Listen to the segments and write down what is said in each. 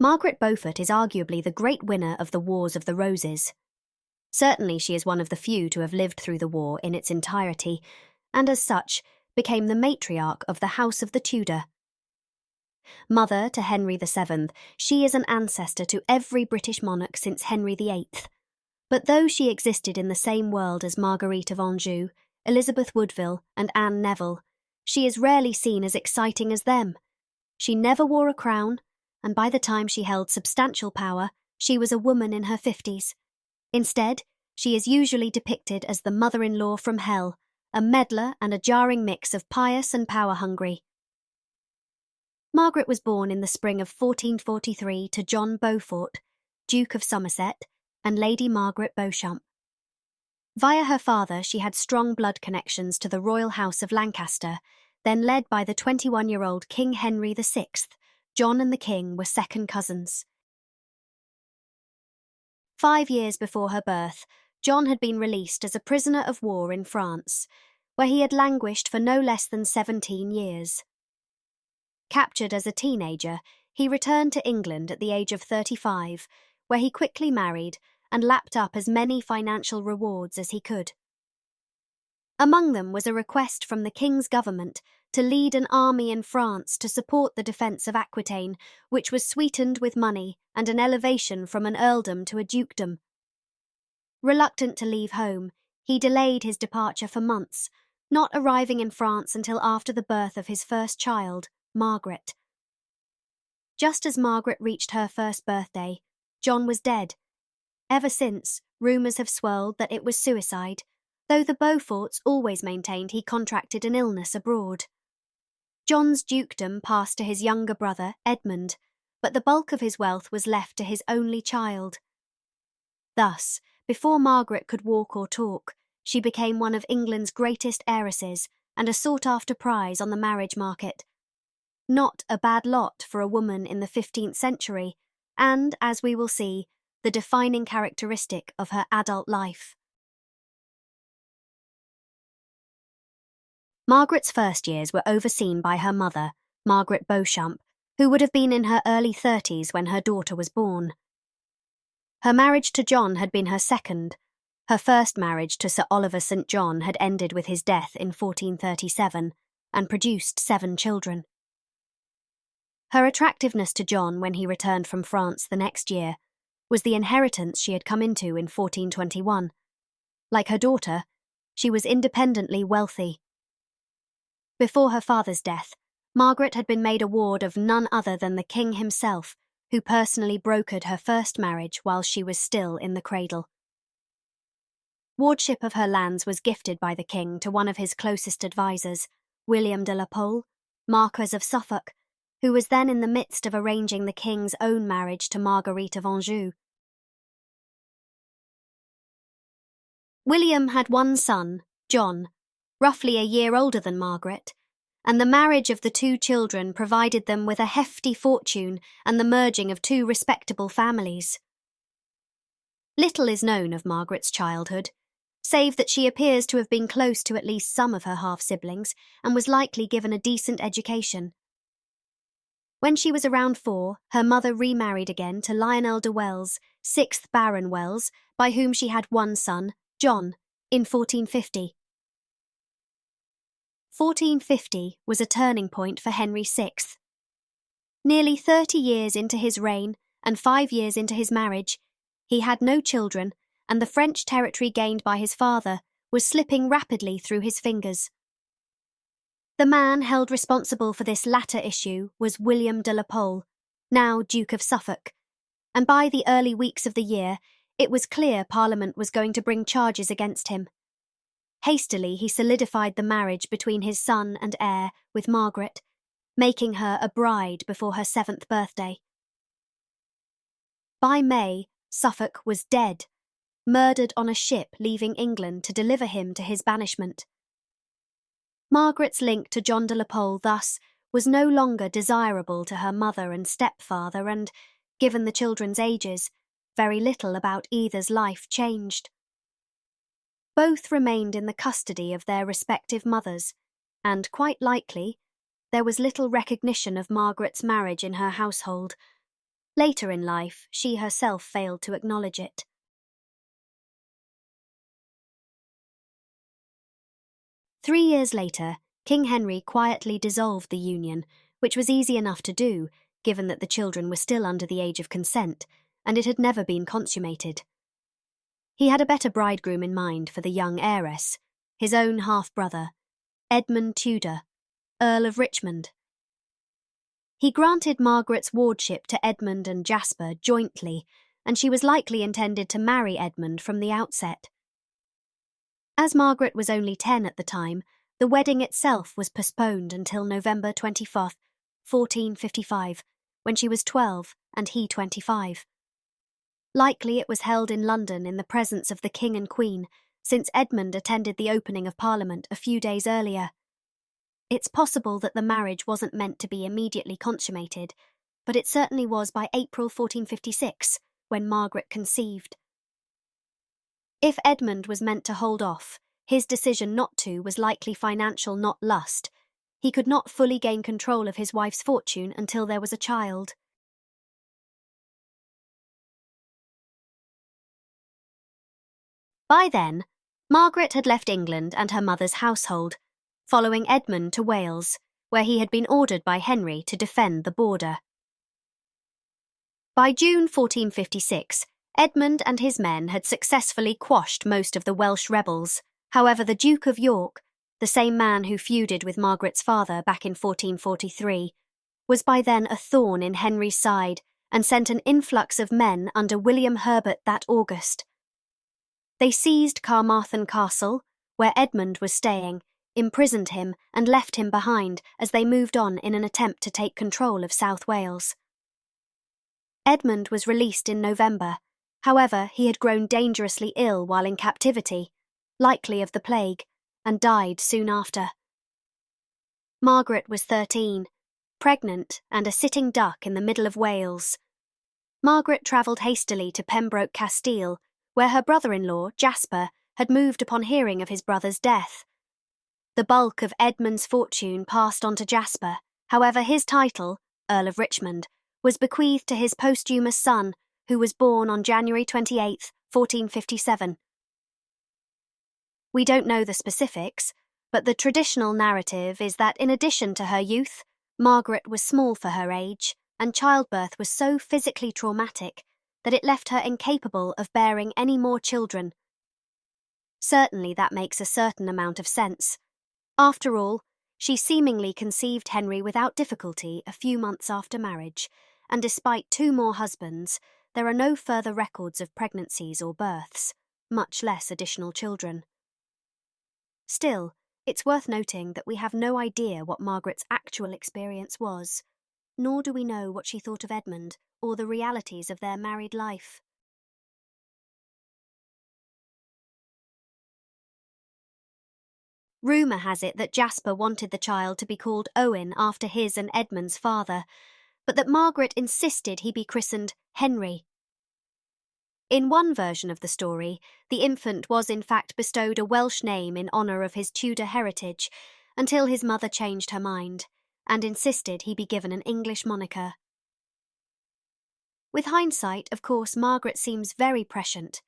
Margaret Beaufort is arguably the great winner of the Wars of the Roses. Certainly she is one of the few to have lived through the war in its entirety, and as such became the matriarch of the House of the Tudor. Mother to Henry VII, she is an ancestor to every British monarch since Henry VIII. But though she existed in the same world as Marguerite of Anjou, Elizabeth Woodville and Anne Neville, she is rarely seen as exciting as them. She never wore a crown, and by the time she held substantial power, she was a woman in her 50s. Instead, she is usually depicted as the mother-in-law from hell, a meddler and a jarring mix of pious and power-hungry. Margaret was born in the spring of 1443 to John Beaufort, Duke of Somerset, and Lady Margaret Beauchamp. Via her father, she had strong blood connections to the royal house of Lancaster, then led by the 21-year-old King Henry VI. John and the King were second cousins. 5 years before her birth, John had been released as a prisoner of war in France, where he had languished for no less than 17 years. Captured as a teenager, he returned to England at the age of 35, where he quickly married and lapped up as many financial rewards as he could. Among them was a request from the king's government to lead an army in France to support the defence of Aquitaine, which was sweetened with money and an elevation from an earldom to a dukedom. Reluctant to leave home, he delayed his departure for months, not arriving in France until after the birth of his first child, Margaret. Just as Margaret reached her first birthday, John was dead. Ever since, rumours have swirled that it was suicide, though the Beauforts always maintained he contracted an illness abroad. John's dukedom passed to his younger brother, Edmund, but the bulk of his wealth was left to his only child. Thus, before Margaret could walk or talk, she became one of England's greatest heiresses and a sought-after prize on the marriage market. Not a bad lot for a woman in the 15th century, and, as we will see, the defining characteristic of her adult life. Margaret's first years were overseen by her mother, Margaret Beauchamp, who would have been in her early 30s when her daughter was born. Her marriage to John had been her second. Her first marriage to Sir Oliver St. John had ended with his death in 1437 and produced 7 children. Her attractiveness to John when he returned from France the next year was the inheritance she had come into in 1421. Like her daughter, she was independently wealthy. Before her father's death, Margaret had been made a ward of none other than the king himself, who personally brokered her first marriage while she was still in the cradle. Wardship of her lands was gifted by the king to one of his closest advisers, William de la Pole, Marquess of Suffolk, who was then in the midst of arranging the king's own marriage to Marguerite of Anjou. William had one son, John, roughly a year older than Margaret, and the marriage of the 2 children provided them with a hefty fortune and the merging of 2 respectable families. Little is known of Margaret's childhood, save that she appears to have been close to at least some of her half-siblings and was likely given a decent education. When she was around 4, her mother remarried again to Lionel de Wells, 6th Baron Wells, by whom she had one son, John, in 1450. 1450 was a turning point for Henry VI. Nearly 30 years into his reign and 5 years into his marriage, he had no children, and the French territory gained by his father was slipping rapidly through his fingers. The man held responsible for this latter issue was William de la Pole, now Duke of Suffolk, and by the early weeks of the year, it was clear Parliament was going to bring charges against him. Hastily, he solidified the marriage between his son and heir with Margaret, making her a bride before her 7th birthday. By May, Suffolk was dead, murdered on a ship leaving England to deliver him to his banishment. Margaret's link to John de la Pole, thus, was no longer desirable to her mother and stepfather and, given the children's ages, very little about either's life changed. Both remained in the custody of their respective mothers, and, quite likely, there was little recognition of Margaret's marriage in her household. Later in life, she herself failed to acknowledge it. Three years later, King Henry quietly dissolved the union, which was easy enough to do, given that the children were still under the age of consent, and it had never been consummated. He had a better bridegroom in mind for the young heiress, his own half-brother, Edmund Tudor, Earl of Richmond. He granted Margaret's wardship to Edmund and Jasper jointly, and she was likely intended to marry Edmund from the outset. As Margaret was only 10 at the time, the wedding itself was postponed until November 24th, 1455, when she was 12 and he 25. Likely it was held in London in the presence of the King and Queen, since Edmund attended the opening of Parliament a few days earlier. It's possible that the marriage wasn't meant to be immediately consummated, but it certainly was by April 1456, when Margaret conceived. If Edmund was meant to hold off, his decision not to was likely financial, not lust. He could not fully gain control of his wife's fortune until there was a child. By then, Margaret had left England and her mother's household, following Edmund to Wales, where he had been ordered by Henry to defend the border. By June 1456, Edmund and his men had successfully quashed most of the Welsh rebels. However, the Duke of York, the same man who feuded with Margaret's father back in 1443, was by then a thorn in Henry's side and sent an influx of men under William Herbert that August. They seized Carmarthen Castle, where Edmund was staying, imprisoned him and left him behind as they moved on in an attempt to take control of South Wales. Edmund was released in November. However, he had grown dangerously ill while in captivity, likely of the plague, and died soon after. Margaret was 13, pregnant and a sitting duck in the middle of Wales. Margaret travelled hastily to Pembroke Castile, where her brother-in-law, Jasper, had moved upon hearing of his brother's death. The bulk of Edmund's fortune passed on to Jasper. However, his title, Earl of Richmond, was bequeathed to his posthumous son, who was born on January 28, 1457. We don't know the specifics, but the traditional narrative is that in addition to her youth, Margaret was small for her age, and childbirth was so physically traumatic that it left her incapable of bearing any more children. Certainly that makes a certain amount of sense. After all, she seemingly conceived Henry without difficulty a few months after marriage, and despite 2 more husbands, there are no further records of pregnancies or births, much less additional children. Still, it's worth noting that we have no idea what Margaret's actual experience was, nor do we know what she thought of Edmund or the realities of their married life. Rumour has it that Jasper wanted the child to be called Owen after his and Edmund's father, but that Margaret insisted he be christened Henry. In one version of the story, the infant was in fact bestowed a Welsh name in honour of his Tudor heritage, until his mother changed her mind, and insisted he be given an English moniker. With hindsight, of course, Margaret seems very prescient.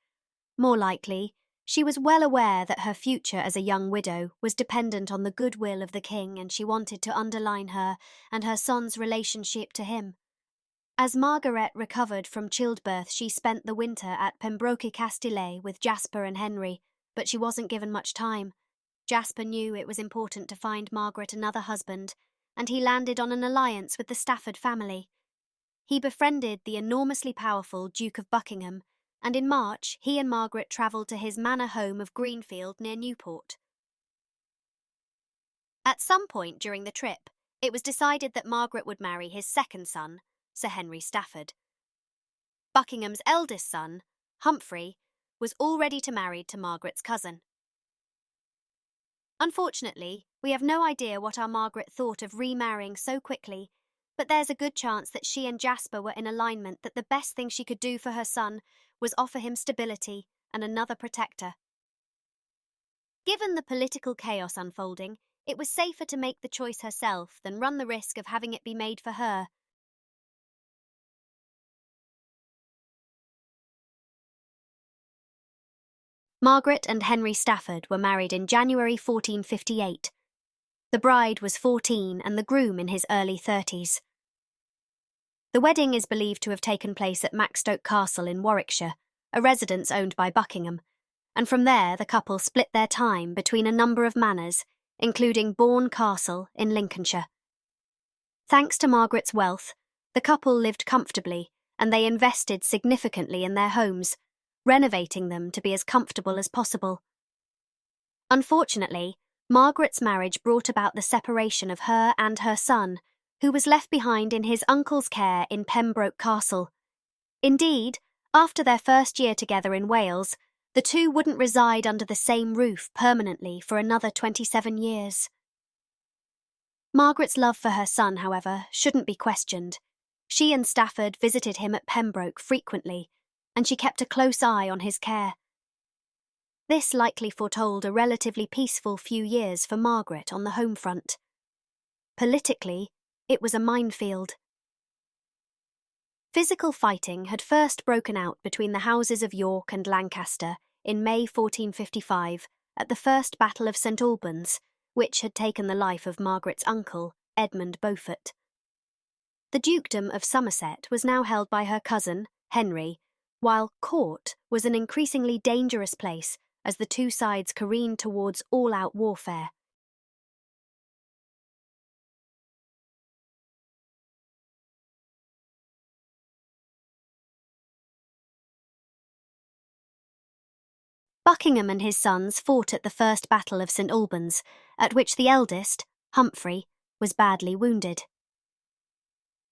More likely, she was well aware that her future as a young widow was dependent on the goodwill of the king, and she wanted to underline her and her son's relationship to him. As Margaret recovered from childbirth, she spent the winter at Pembroke Castile with Jasper and Henry, but she wasn't given much time. Jasper knew it was important to find Margaret another husband, and he landed on an alliance with the Stafford family. He befriended the enormously powerful Duke of Buckingham, and in March he and Margaret travelled to his manor home of Greenfield near Newport. At some point during the trip, it was decided that Margaret would marry his second son, Sir Henry Stafford. Buckingham's eldest son, Humphrey, was already married to Margaret's cousin. Unfortunately, we have no idea what our Margaret thought of remarrying so quickly, but there's a good chance that she and Jasper were in alignment that the best thing she could do for her son was offer him stability and another protector. Given the political chaos unfolding, it was safer to make the choice herself than run the risk of having it be made for her. Margaret and Henry Stafford were married in January 1458. The bride was 14 and the groom in his early 30s. The wedding is believed to have taken place at Maxstoke Castle in Warwickshire, a residence owned by Buckingham, and from there the couple split their time between a number of manors, including Bourne Castle in Lincolnshire. Thanks to Margaret's wealth, the couple lived comfortably and they invested significantly in their homes, renovating them to be as comfortable as possible. Unfortunately, Margaret's marriage brought about the separation of her and her son, who was left behind in his uncle's care in Pembroke Castle. Indeed, after their first year together in Wales, the two wouldn't reside under the same roof permanently for another 27 years. Margaret's love for her son, however, shouldn't be questioned. She and Stafford visited him at Pembroke frequently, and she kept a close eye on his care. This likely foretold a relatively peaceful few years for Margaret on the home front. Politically, it was a minefield. Physical fighting had first broken out between the houses of York and Lancaster in May 1455 at the First Battle of St Albans, which had taken the life of Margaret's uncle, Edmund Beaufort. The dukedom of Somerset was now held by her cousin, Henry, while court was an increasingly dangerous place as the two sides careened towards all-out warfare. Buckingham and his sons fought at the First Battle of St Albans, at which the eldest, Humphrey, was badly wounded.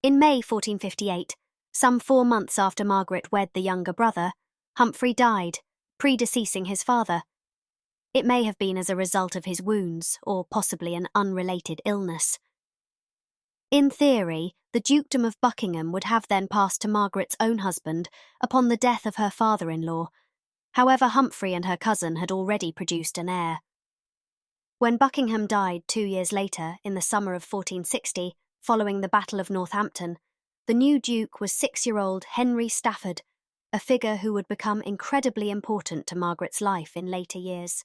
In May 1458, some 4 months after Margaret wed the younger brother, Humphrey died, predeceasing his father. It may have been as a result of his wounds, or possibly an unrelated illness. In theory, the dukedom of Buckingham would have then passed to Margaret's own husband upon the death of her father-in-law. However, Humphrey and her cousin had already produced an heir. When Buckingham died 2 years later, in the summer of 1460, following the Battle of Northampton, the new duke was 6-year-old Henry Stafford, a figure who would become incredibly important to Margaret's life in later years.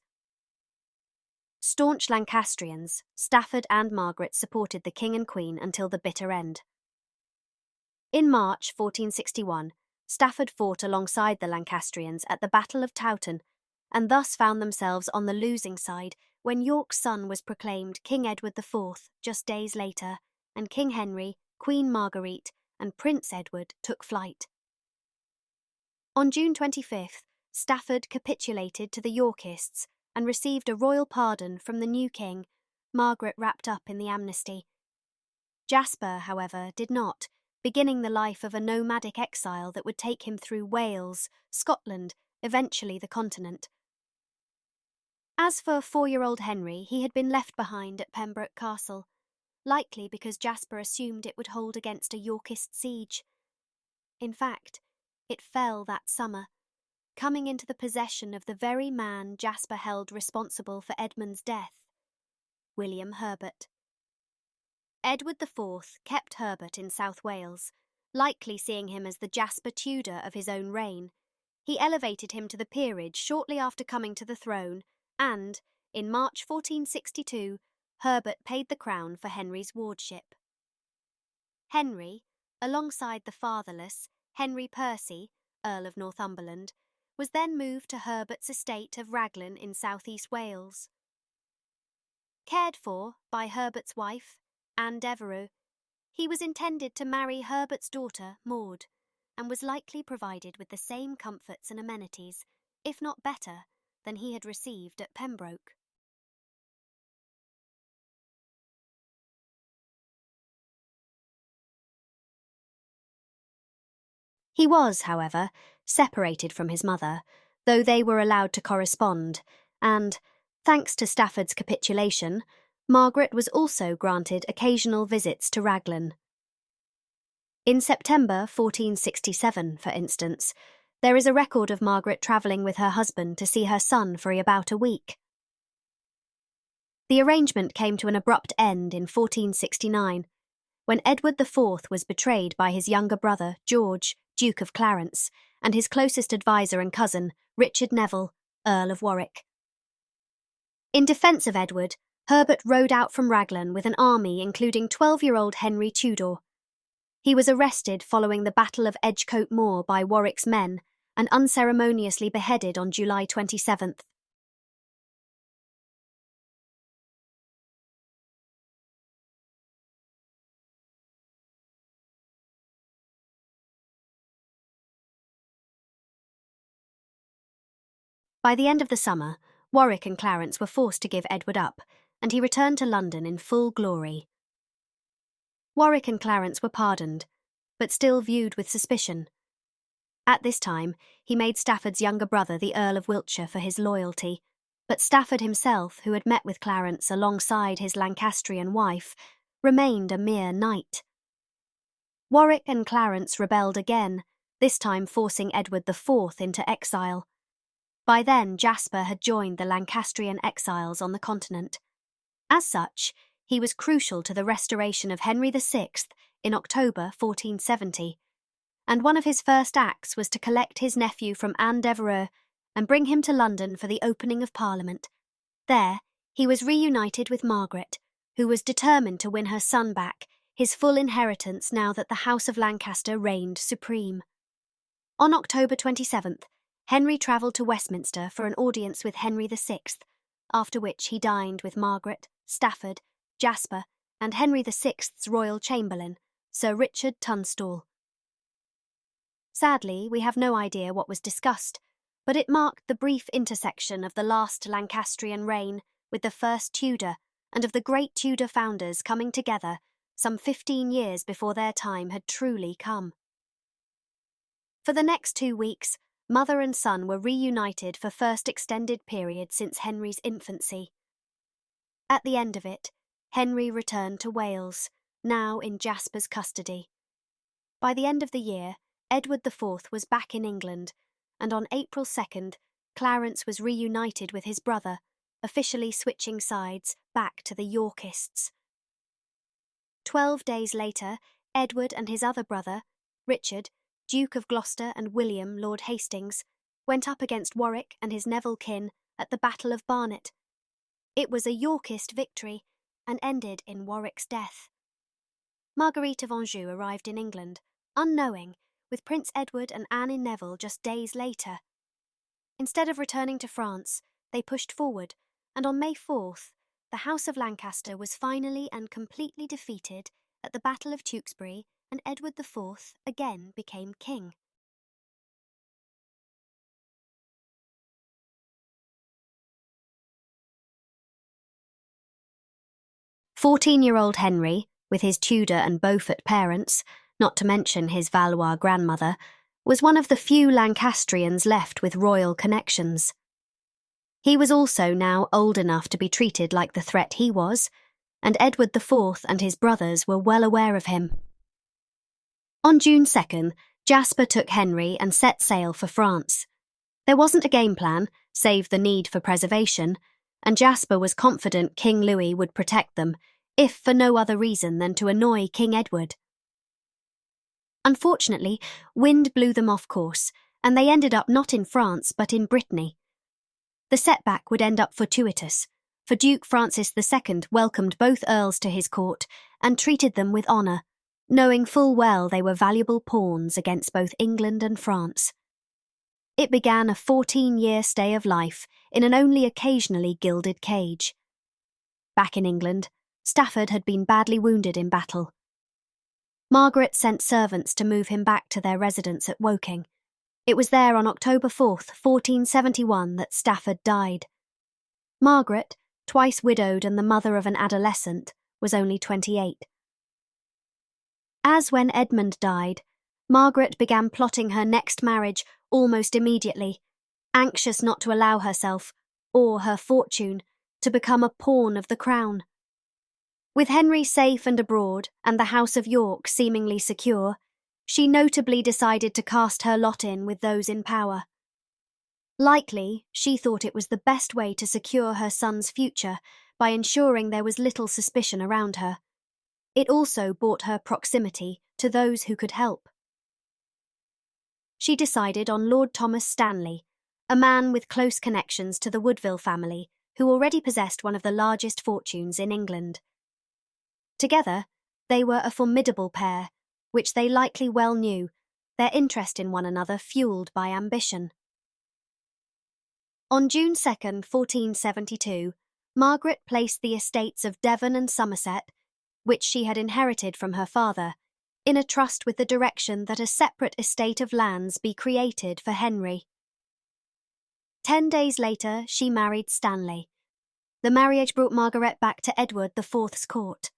Staunch Lancastrians, Stafford and Margaret supported the king and queen until the bitter end. In March 1461, Stafford fought alongside the Lancastrians at the Battle of Towton, and thus found themselves on the losing side when York's son was proclaimed King Edward IV just days later, and King Henry, Queen Marguerite, and Prince Edward took flight. On June 25th, Stafford capitulated to the Yorkists and received a royal pardon from the new king, Margaret wrapped up in the amnesty. Jasper, however, did not, beginning the life of a nomadic exile that would take him through Wales, Scotland, eventually the continent. As for 4-year-old Henry, he had been left behind at Pembroke Castle, likely because Jasper assumed it would hold against a Yorkist siege. In fact, it fell that summer, coming into the possession of the very man Jasper held responsible for Edmund's death, William Herbert. Edward IV kept Herbert in South Wales, likely seeing him as the Jasper Tudor of his own reign. He elevated him to the peerage shortly after coming to the throne, and, in March 1462, Herbert paid the crown for Henry's wardship. Henry, alongside the fatherless Henry Percy, Earl of Northumberland, was then moved to Herbert's estate of Raglan in southeast Wales. Cared for by Herbert's wife, Anne Devereux, he was intended to marry Herbert's daughter, Maud, and was likely provided with the same comforts and amenities, if not better, than he had received at Pembroke. He was, however, separated from his mother, though they were allowed to correspond, and, thanks to Stafford's capitulation, Margaret was also granted occasional visits to Raglan. In September 1467, for instance, there is a record of Margaret travelling with her husband to see her son for about a week. The arrangement came to an abrupt end in 1469, when Edward IV was betrayed by his younger brother, George, Duke of Clarence, and his closest adviser and cousin, Richard Neville, Earl of Warwick. In defence of Edward, Herbert rode out from Raglan with an army including 12-year-old Henry Tudor. He was arrested following the Battle of Edgecote Moor by Warwick's men and unceremoniously beheaded on July 27th. By the end of the summer, Warwick and Clarence were forced to give Edward up, and he returned to London in full glory. Warwick and Clarence were pardoned, but still viewed with suspicion. At this time, he made Stafford's younger brother the Earl of Wiltshire for his loyalty, but Stafford himself, who had met with Clarence alongside his Lancastrian wife, remained a mere knight. Warwick and Clarence rebelled again, this time forcing Edward IV into exile. By then, Jasper had joined the Lancastrian exiles on the continent. As such, he was crucial to the restoration of Henry VI in October 1470, and one of his first acts was to collect his nephew from Anne Devereux and bring him to London for the opening of Parliament. There, he was reunited with Margaret, who was determined to win her son back, his full inheritance now that the House of Lancaster reigned supreme. On October 27th, Henry travelled to Westminster for an audience with Henry VI, after which he dined with Margaret, Stafford, Jasper, and Henry VI's royal chamberlain, Sir Richard Tunstall. Sadly, we have no idea what was discussed, but it marked the brief intersection of the last Lancastrian reign with the first Tudor and of the great Tudor founders coming together some 15 years before their time had truly come. For the next 2 weeks, mother and son were reunited for first extended period since Henry's infancy. At the end of it, Henry returned to Wales, now in Jasper's custody. By the end of the year, Edward IV was back in England, and on April 2nd, Clarence was reunited with his brother, officially switching sides back to the Yorkists. 12 days later, Edward and his other brother, Richard, Duke of Gloucester, and William, Lord Hastings, went up against Warwick and his Neville kin at the Battle of Barnet. It was a Yorkist victory and ended in Warwick's death. Marguerite of Anjou arrived in England, unknowing, with Prince Edward and Anne in Neville just days later. Instead of returning to France, they pushed forward, and on May 4th, the House of Lancaster was finally and completely defeated at the Battle of Tewkesbury, and Edward IV again became king. "14-year-old Henry, with his Tudor and Beaufort parents, not to mention his Valois grandmother, was one of the few Lancastrians left with royal connections. He was also now old enough to be treated like the threat he was, and Edward IV and his brothers were well aware of him. On June 2nd, Jasper took Henry and set sail for France. There wasn't a game plan, save the need for preservation, and Jasper was confident King Louis would protect them, if for no other reason than to annoy King Edward. Unfortunately, wind blew them off course, and they ended up not in France but in Brittany. The setback would end up fortuitous, for Duke Francis II welcomed both earls to his court and treated them with honour, knowing full well they were valuable pawns against both England and France. It began a 14-year stay of life in an only occasionally gilded cage. Back in England, Stafford had been badly wounded in battle. Margaret sent servants to move him back to their residence at Woking. It was there on October 4th, 1471, that Stafford died. Margaret, twice widowed and the mother of an adolescent, was only 28. As when Edmund died, Margaret began plotting her next marriage almost immediately, anxious not to allow herself, or her fortune, to become a pawn of the crown. With Henry safe and abroad, and the House of York seemingly secure, she notably decided to cast her lot in with those in power. Likely, she thought it was the best way to secure her son's future by ensuring there was little suspicion around her. It also bought her proximity to those who could help. She decided on Lord Thomas Stanley, a man with close connections to the Woodville family, who already possessed one of the largest fortunes in England. Together, they were a formidable pair, which they likely well knew, their interest in one another fueled by ambition. On June 2, 1472, Margaret placed the estates of Devon and Somerset, which she had inherited from her father, in a trust with the direction that a separate estate of lands be created for Henry. 10 days later, she married Stanley. The marriage brought Margaret back to Edward IV's court.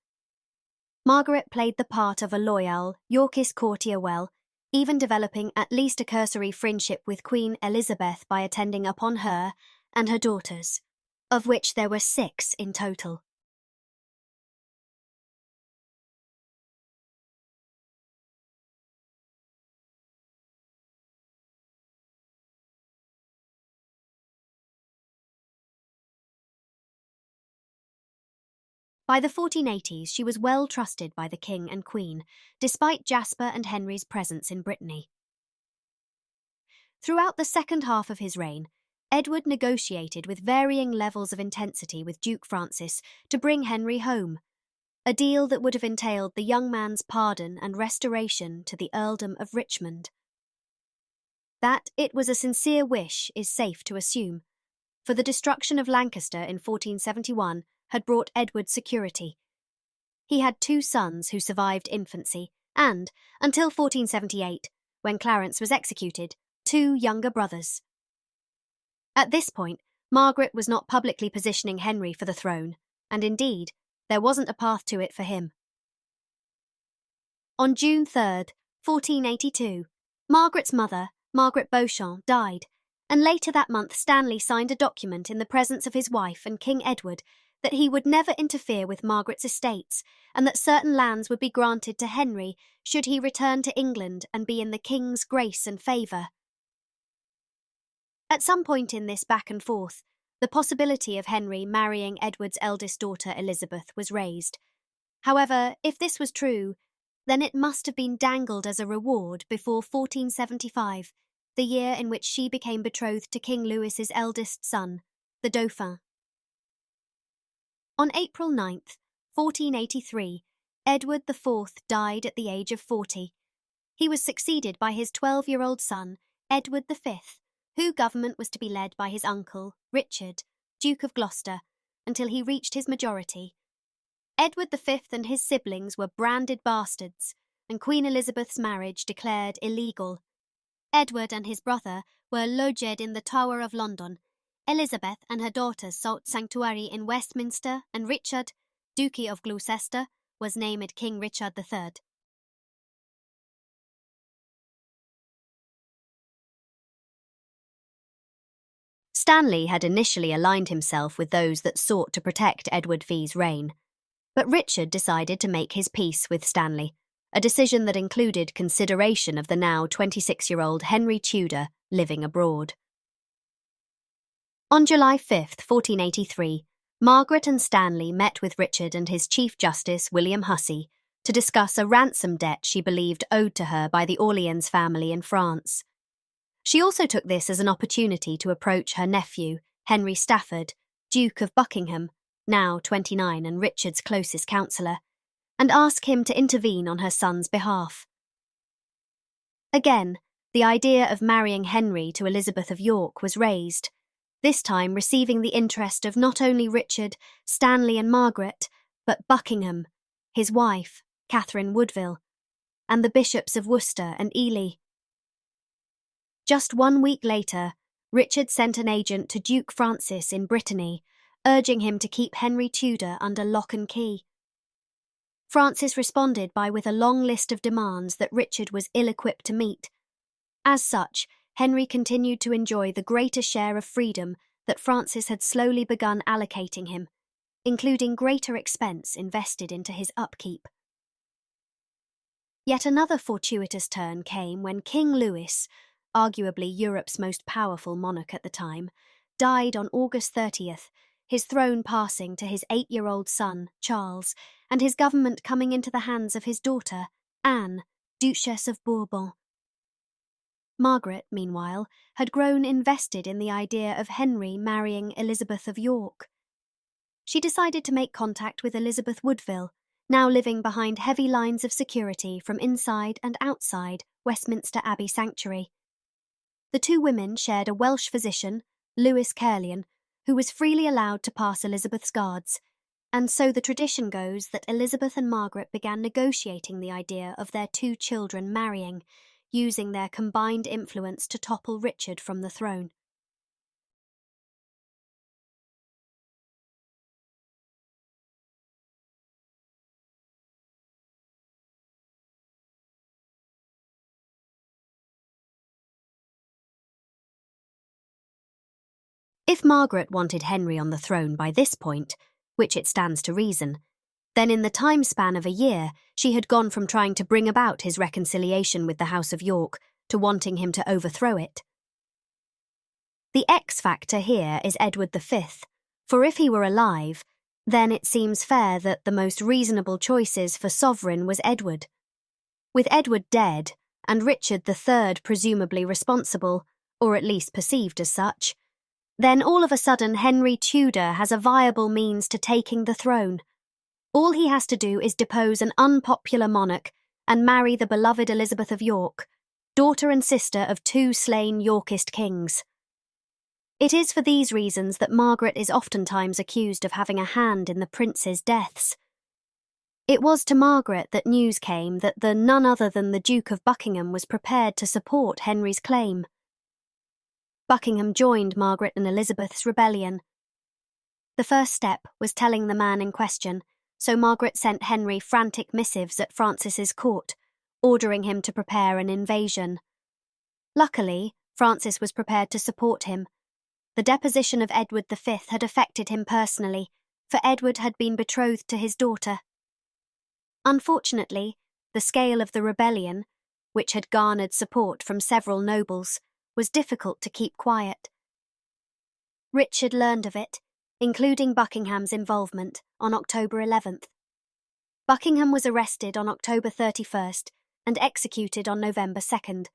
Margaret played the part of a loyal, Yorkist courtier well, even developing at least a cursory friendship with Queen Elizabeth by attending upon her and her daughters, of which there were 6 in total. By the 1480s, she was well trusted by the king and queen, despite Jasper and Henry's presence in Brittany. Throughout the second half of his reign, Edward negotiated with varying levels of intensity with Duke Francis to bring Henry home, a deal that would have entailed the young man's pardon and restoration to the earldom of Richmond. That it was a sincere wish is safe to assume, for the destruction of Lancaster in 1471 had brought Edward security. He had 2 sons who survived infancy and, until 1478, when Clarence was executed, 2 younger brothers. At this point, Margaret was not publicly positioning Henry for the throne, and indeed, there wasn't a path to it for him. On June 3, 1482, Margaret's mother, Margaret Beaufort, died, and later that month Stanley signed a document in the presence of his wife and King Edward that he would never interfere with Margaret's estates and that certain lands would be granted to Henry should he return to England and be in the king's grace and favour. At some point in this back and forth, the possibility of Henry marrying Edward's eldest daughter Elizabeth was raised. However, if this was true, then it must have been dangled as a reward before 1475, the year in which she became betrothed to King Louis's eldest son, the Dauphin. On April 9, 1483, Edward IV died at the age of 40. He was succeeded by his 12-year-old son, Edward V, whose government was to be led by his uncle, Richard, Duke of Gloucester, until he reached his majority. Edward V and his siblings were branded bastards, and Queen Elizabeth's marriage declared illegal. Edward and his brother were lodged in the Tower of London. Elizabeth and her daughters sought sanctuary in Westminster, and Richard, Duke of Gloucester, was named King Richard III. Stanley had initially aligned himself with those that sought to protect Edward V's reign, but Richard decided to make his peace with Stanley, a decision that included consideration of the now 26-year-old Henry Tudor living abroad. On July 5, 1483, Margaret and Stanley met with Richard and his Chief Justice, William Hussey, to discuss a ransom debt she believed owed to her by the Orleans family in France. She also took this as an opportunity to approach her nephew, Henry Stafford, Duke of Buckingham, now 29 and Richard's closest counsellor, and ask him to intervene on her son's behalf. Again, the idea of marrying Henry to Elizabeth of York was raised, this time receiving the interest of not only Richard, Stanley and Margaret, but Buckingham, his wife, Catherine Woodville, and the bishops of Worcester and Ely. Just 1 week later, Richard sent an agent to Duke Francis in Brittany, urging him to keep Henry Tudor under lock and key. Francis responded with a long list of demands that Richard was ill-equipped to meet. As such, Henry continued to enjoy the greater share of freedom that Francis had slowly begun allocating him, including greater expense invested into his upkeep. Yet another fortuitous turn came when King Louis, arguably Europe's most powerful monarch at the time, died on August 30th, his throne passing to his 8-year-old son, Charles, and his government coming into the hands of his daughter, Anne, Duchess of Bourbon. Margaret, meanwhile, had grown invested in the idea of Henry marrying Elizabeth of York. She decided to make contact with Elizabeth Woodville, now living behind heavy lines of security from inside and outside Westminster Abbey Sanctuary. The two women shared a Welsh physician, Lewis Caerleon, who was freely allowed to pass Elizabeth's guards, and so the tradition goes that Elizabeth and Margaret began negotiating the idea of their two children marrying, using their combined influence to topple Richard from the throne. If Margaret wanted Henry on the throne by this point, which it stands to reason, then in the time span of a year she had gone from trying to bring about his reconciliation with the House of York to wanting him to overthrow it. The X factor here is Edward V, for if he were alive, then it seems fair that the most reasonable choices for sovereign was Edward. With Edward dead, and Richard III presumably responsible, or at least perceived as such, then all of a sudden Henry Tudor has a viable means to taking the throne. All he has to do is depose an unpopular monarch and marry the beloved Elizabeth of York, daughter and sister of two slain Yorkist kings. It is for these reasons that Margaret is oftentimes accused of having a hand in the princes' deaths. It was to Margaret that news came that none other than the Duke of Buckingham was prepared to support Henry's claim. Buckingham joined Margaret and Elizabeth's rebellion. The first step was telling the man in question, so Margaret sent Henry frantic missives at Francis's court, ordering him to prepare an invasion. Luckily, Francis was prepared to support him. The deposition of Edward V had affected him personally, for Edward had been betrothed to his daughter. Unfortunately, the scale of the rebellion, which had garnered support from several nobles, was difficult to keep quiet. Richard learned of it, including Buckingham's involvement, on October 11th. Buckingham was arrested on October 31st and executed on November 2nd.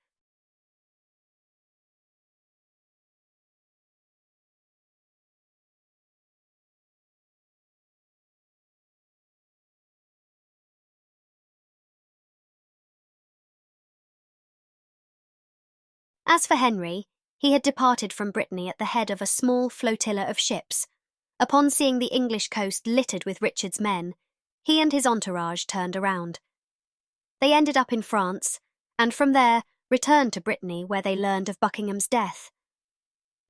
As for Henry, he had departed from Brittany at the head of a small flotilla of ships. Upon seeing the English coast littered with Richard's men, he and his entourage turned around. They ended up in France, and from there returned to Brittany, where they learned of Buckingham's death.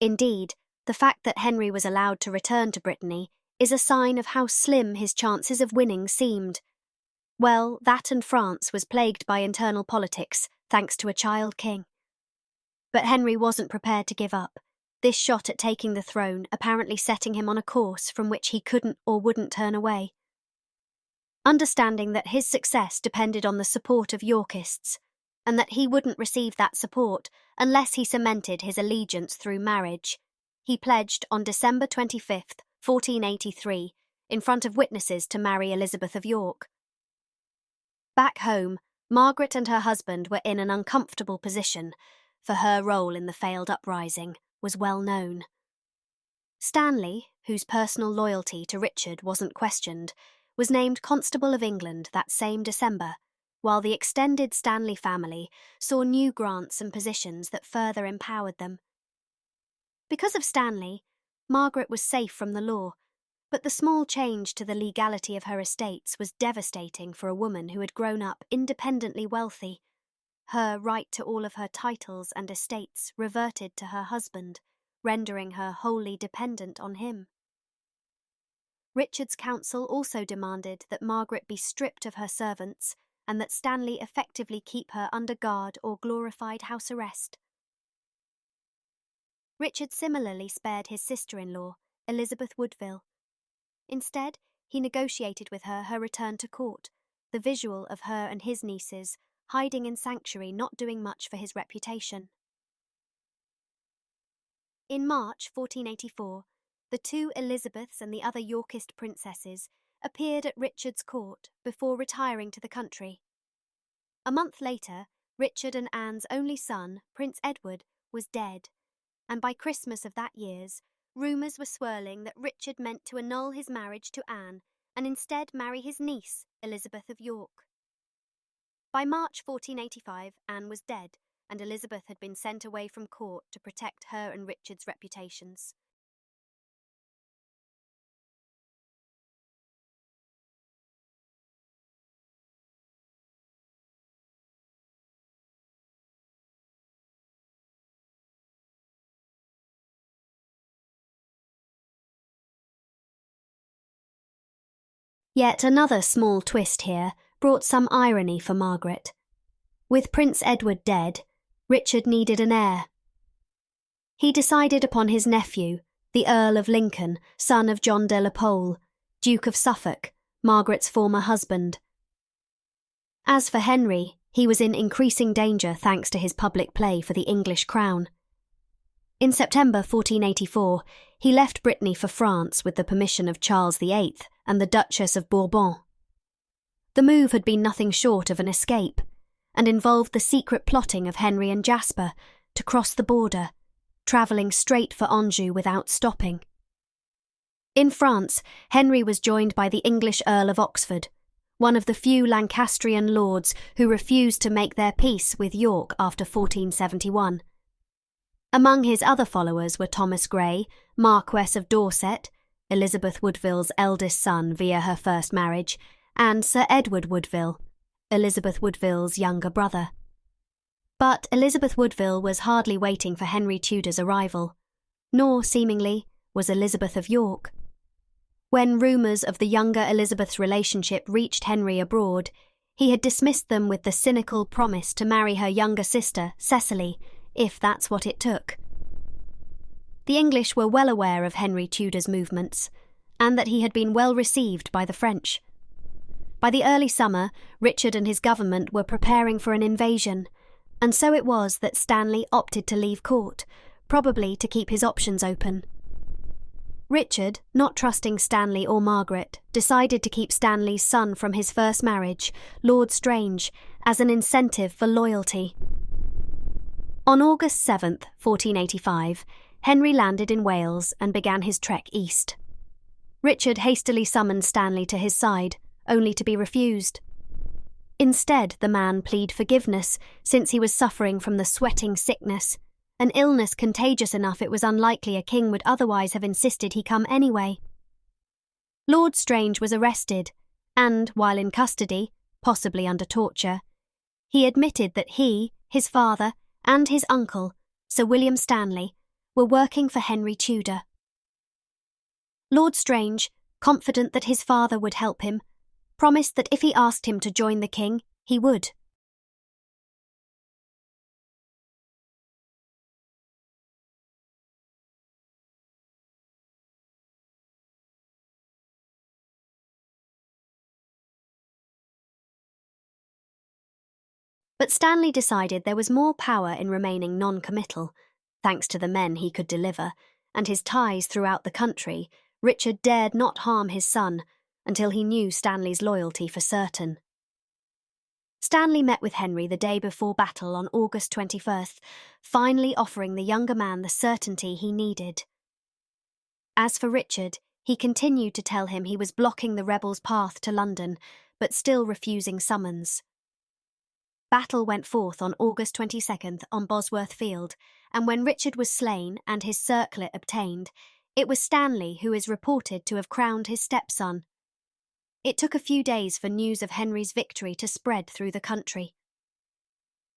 Indeed, the fact that Henry was allowed to return to Brittany is a sign of how slim his chances of winning seemed. Well, that and France was plagued by internal politics, thanks to a child king. But Henry wasn't prepared to give up, this shot at taking the throne apparently setting him on a course from which he couldn't or wouldn't turn away. Understanding that his success depended on the support of Yorkists, and that he wouldn't receive that support unless he cemented his allegiance through marriage, he pledged on December 25th, 1483, in front of witnesses to marry Elizabeth of York. Back home, Margaret and her husband were in an uncomfortable position, for her role in the failed uprising was well known. Stanley, whose personal loyalty to Richard wasn't questioned, was named Constable of England that same December, while the extended Stanley family saw new grants and positions that further empowered them. Because of Stanley, Margaret was safe from the law, but the small change to the legality of her estates was devastating for a woman who had grown up independently wealthy. Her right to all of her titles and estates reverted to her husband, rendering her wholly dependent on him. Richard's council also demanded that Margaret be stripped of her servants and that Stanley effectively keep her under guard or glorified house arrest. Richard similarly spared his sister-in-law, Elizabeth Woodville. Instead, he negotiated with her return to court, the visual of her and his nieces hiding in sanctuary, not doing much for his reputation. In March 1484, the two Elizabeths and the other Yorkist princesses appeared at Richard's court before retiring to the country. A month later, Richard and Anne's only son, Prince Edward, was dead, and by Christmas of that year's, rumours were swirling that Richard meant to annul his marriage to Anne and instead marry his niece, Elizabeth of York. By March 1485, Anne was dead, and Elizabeth had been sent away from court to protect her and Richard's reputations. Yet another small twist here brought some irony for Margaret. With Prince Edward dead, Richard needed an heir. He decided upon his nephew, the Earl of Lincoln, son of John de la Pole, Duke of Suffolk, Margaret's former husband. As for Henry, he was in increasing danger thanks to his public play for the English crown. In September 1484, he left Brittany for France with the permission of Charles VIII and the Duchess of Bourbon. The move had been nothing short of an escape, and involved the secret plotting of Henry and Jasper to cross the border, travelling straight for Anjou without stopping. In France, Henry was joined by the English Earl of Oxford, one of the few Lancastrian lords who refused to make their peace with York after 1471. Among his other followers were Thomas Grey, Marquess of Dorset, Elizabeth Woodville's eldest son via her first marriage, and Sir Edward Woodville, Elizabeth Woodville's younger brother. But Elizabeth Woodville was hardly waiting for Henry Tudor's arrival, nor, seemingly, was Elizabeth of York. When rumours of the younger Elizabeth's relationship reached Henry abroad, he had dismissed them with the cynical promise to marry her younger sister, Cecily, if that's what it took. The English were well aware of Henry Tudor's movements, and that he had been well received by the French. By the early summer, Richard and his government were preparing for an invasion, and so it was that Stanley opted to leave court, probably to keep his options open. Richard, not trusting Stanley or Margaret, decided to keep Stanley's son from his first marriage, Lord Strange, as an incentive for loyalty. On August 7th, 1485, Henry landed in Wales and began his trek east. Richard hastily summoned Stanley to his side, only to be refused. Instead, the man pleaded forgiveness, since he was suffering from the sweating sickness, an illness contagious enough it was unlikely a king would otherwise have insisted he come anyway. Lord Strange was arrested, and, while in custody, possibly under torture, he admitted that he, his father, and his uncle, Sir William Stanley, were working for Henry Tudor. Lord Strange, confident that his father would help him, promised that if he asked him to join the king, he would. But Stanley decided there was more power in remaining non-committal. Thanks to the men he could deliver, and his ties throughout the country, Richard dared not harm his son until he knew Stanley's loyalty for certain. Stanley met with Henry the day before battle on August 21st, finally offering the younger man the certainty he needed. As for Richard, he continued to tell him he was blocking the rebels' path to London, but still refusing summons. Battle went forth on August 22nd on Bosworth Field, and when Richard was slain and his circlet obtained, it was Stanley who is reported to have crowned his stepson. It took a few days for news of Henry's victory to spread through the country.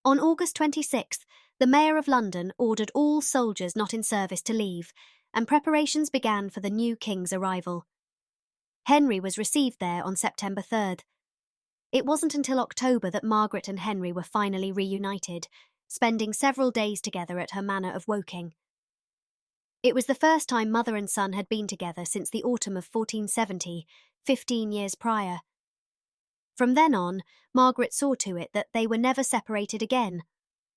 On August 26th, the Mayor of London ordered all soldiers not in service to leave, and preparations began for the new king's arrival. Henry was received there on September 3rd. It wasn't until October that Margaret and Henry were finally reunited, spending several days together at her manor of Woking. It was the first time mother and son had been together since the autumn of 1470, 15 years prior. From then on, Margaret saw to it that they were never separated again,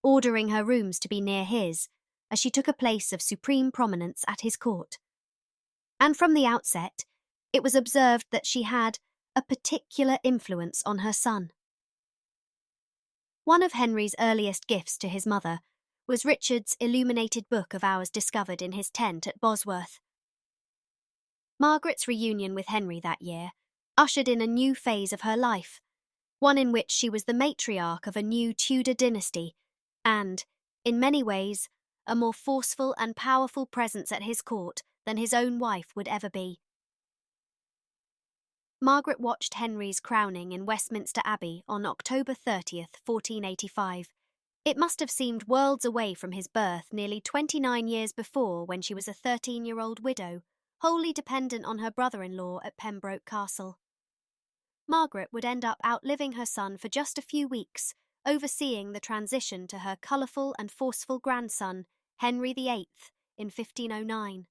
ordering her rooms to be near his, as she took a place of supreme prominence at his court. And from the outset, it was observed that she had a particular influence on her son. One of Henry's earliest gifts to his mother was Richard's illuminated book of hours discovered in his tent at Bosworth. Margaret's reunion with Henry that year ushered in a new phase of her life, one in which she was the matriarch of a new Tudor dynasty and, in many ways, a more forceful and powerful presence at his court than his own wife would ever be. Margaret watched Henry's crowning in Westminster Abbey on October 30th, 1485. It must have seemed worlds away from his birth nearly 29 years before, when she was a 13-year-old widow, wholly dependent on her brother-in-law at Pembroke Castle. Margaret would end up outliving her son for just a few weeks, overseeing the transition to her colourful and forceful grandson, Henry VIII, in 1509.